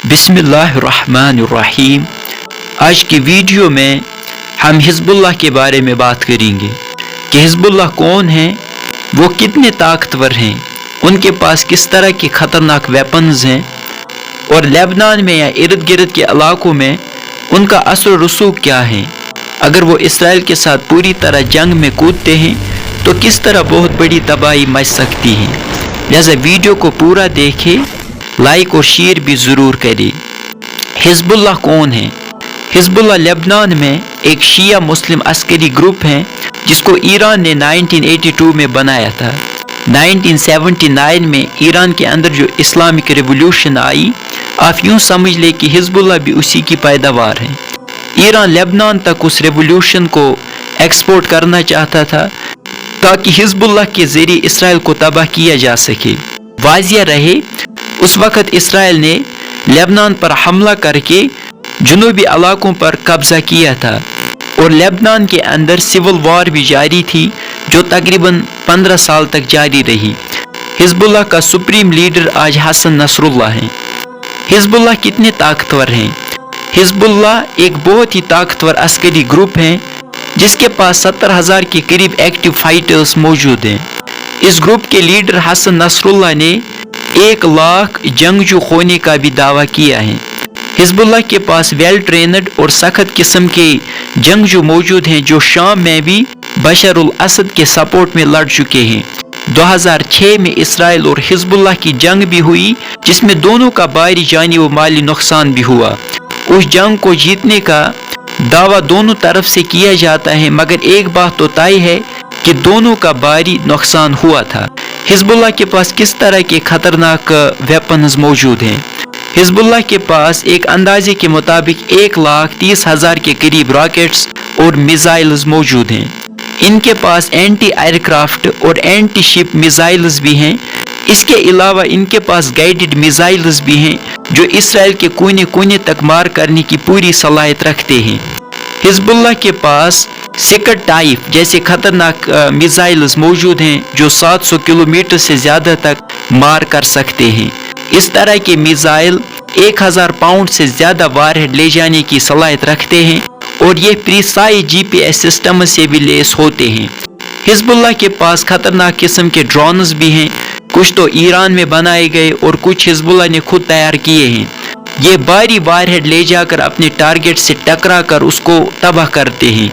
बिस्मिल्लाहिर्रहमानिर्रहीम। आज की वीडियो में हम हिज़्बुल्लाह के बारे में बात करेंगे कि हिज़्बुल्लाह कौन है, वो कितने ताकतवर हैं, उनके पास किस तरह के ख़तरनाक वेपन्स हैं और लेबनान में या इर्द गिर्द के इलाकों में उनका असर रसूख क्या है। अगर वो इसराइल के साथ पूरी तरह जंग में कूदते हैं तो किस तरह बहुत बड़ी तबाही मच सकती है। लिहाजा वीडियो को पूरा देखें, लाइक और शेयर भी ज़रूर करें। हिज़्बुल्लाह कौन है? हिज़्बुल्लाह लेबनान में एक शिया मुस्लिम अस्करी ग्रुप है जिसको ईरान ने 1982 में बनाया था। 1979 में ईरान के अंदर जो इस्लामिक रिवॉल्यूशन आई, आप यूँ समझ लें कि हिज़्बुल्लाह भी उसी की पैदावार है। ईरान लेबनान तक उस रिवॉल्यूशन को एक्सपोर्ट करना चाहता था ताकि हिज़्बुल्लाह के ज़रिए इसराइल को तबाह किया जा सके। वाज़िया रहे, उस वक़्त इसराइल ने लेबनान पर हमला करके जुनूबी इलाकों पर कब्ज़ा किया था और लेबनान के अंदर सिविल वार भी जारी थी जो तकरीबन 15 साल तक जारी रही। हिज़्बुल्लाह का सुप्रीम लीडर आज हसन नसरुल्लाह है। हिज़्बुल्लाह कितने ताकतवर हैं? हिज़्बुल्लाह एक बहुत ही ताकतवर अस्करी ग्रुप है जिसके पास 70,000 के करीब एक्टिव फाइटर्स मौजूद हैं। इस ग्रुप के लीडर हसन नसरुल्लाह ने 1 लाख जंगजू खोने का भी दावा किया है। हिज़्बुल्लाह के पास वेल ट्रेनड और सख्त किस्म के जंगजू मौजूद हैं जो शाम में भी बशर उल असद के सपोर्ट में लड़ चुके हैं। 2006 में इसराइल और हिज़्बुल्लाह की जंग भी हुई जिसमें दोनों का बाहरी जानी व माली नुकसान भी हुआ। उस जंग को जीतने का दावा दोनों तरफ से किया जाता है, मगर एक बात तो तय है कि दोनों का बाहरी नुकसान हुआ था। हिज़्बुल्लाह के पास किस तरह के खतरनाक वेपन्स मौजूद हैं? हिज़्बुल्लाह के पास एक अंदाजे के मुताबिक 1,30,000 के करीब रॉकेट्स और मिसाइल्स मौजूद हैं। इनके पास एंटी एयरक्राफ्ट और एंटी शिप मिसाइल्स भी हैं। इसके अलावा इनके पास गाइडेड मिसाइल्स भी हैं जो इसराइल के कोने कोने तक मार करने की पूरी सलाहियत रखते हैं। हिज़्बुल्लाह के पास सिकट टाइप जैसे खतरनाक मिसाइल्स मौजूद हैं जो 700 किलोमीटर से ज़्यादा तक मार कर सकते हैं। इस तरह के मिसाइल 1000 पाउंड से ज़्यादा वारहेड ले जाने की सलाहियत रखते हैं और ये प्रीसाइज GPS सिस्टम से भी लेस होते हैं। हिज़्बुल्लाह के पास खतरनाक किस्म के ड्रोन्स भी हैं, कुछ तो ईरान में बनाए गए और कुछ हिज़्बुल्लाह ने खुद तैयार किए हैं। ये भारी वारहेड ले जाकर अपने टारगेट से टकरा कर उसको तबाह करते हैं।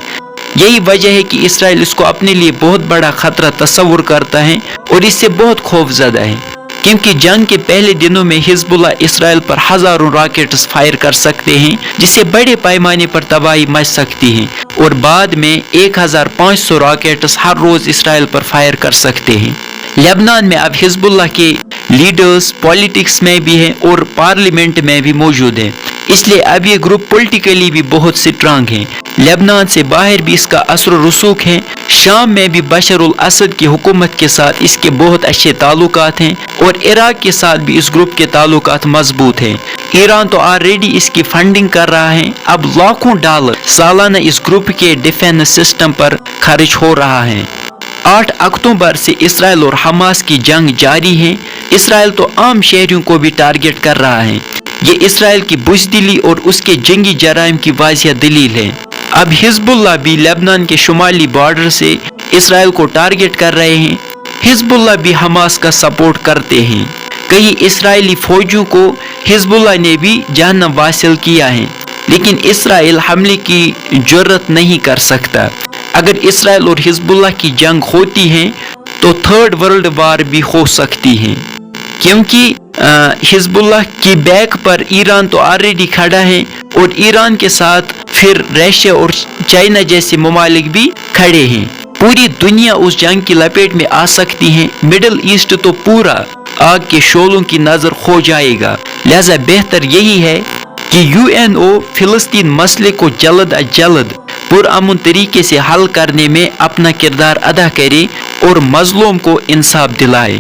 यही वजह है कि इसराइल इसको अपने लिए बहुत बड़ा खतरा तस्वुर करता है और इससे बहुत खौफजदा है, क्योंकि जंग के पहले दिनों में हिज़्बुल्लाह इसराइल पर हज़ारों रॉकेट्स फायर कर सकते हैं जिससे बड़े पैमाने पर तबाही मच सकती है और बाद में 1500 रॉकेट्स हर रोज़ इसराइल पर फायर कर सकते हैं। लेबनान में अब हिज़्बुल्लाह के लीडर्स पॉलिटिक्स में भी हैं और पार्लियामेंट में भी मौजूद हैं, इसलिए अब ये ग्रुप पॉलिटिकली भी बहुत स्ट्रांग है। लेबनान से बाहर भी इसका असर रसूख है। शाम में भी बशर उल असद की हुकूमत के साथ इसके बहुत अच्छे ताल्लुकात हैं और इराक के साथ भी इस ग्रुप के ताल्लुकात मजबूत हैं। ईरान तो ऑलरेडी इसकी फंडिंग कर रहा है। अब लाखों डॉलर सालाना इस ग्रुप के डिफेंस सिस्टम पर खर्च हो रहा है। 8 अक्टूबर से इसराइल और हमास की जंग जारी है। इसराइल तो आम शहरियों को भी टारगेट कर रहा है। ये इसराइल की बुज़दिली और उसके जंगी जराइम की वाज़िया दलील है। अब हिज़्बुल्लाह भी लेबनान के शुमाली बॉर्डर से इसराइल को टारगेट कर रहे हैं। हिज़्बुल्लाह भी हमास का सपोर्ट करते हैं। कई इसराइली फौजियों को हिज़्बुल्लाह ने भी जहन्नम वासिल किया है, लेकिन इसराइल हमले की जुर्रत नहीं कर सकता। अगर इसराइल और हिज़्बुल्लाह की जंग होती है तो 3rd वर्ल्ड वार भी हो सकती है, क्योंकि हिज़्बुल्लाह की बैक पर ईरान तो ऑलरेडी खड़ा है और ईरान के साथ फिर रशिया और चाइना जैसे ममालिक भी खड़े हैं। पूरी दुनिया उस जंग की लपेट में आ सकती है। मिडिल ईस्ट तो पूरा आग के शोलों की नजर खो जाएगा। लिहाजा बेहतर यही है कि UNO फिलिस्तीन मसले को जल्द अज जल्द पुरअमन तरीके से हल करने में अपना किरदार अदा करे और मजलूम को इंसाफ दिलाए।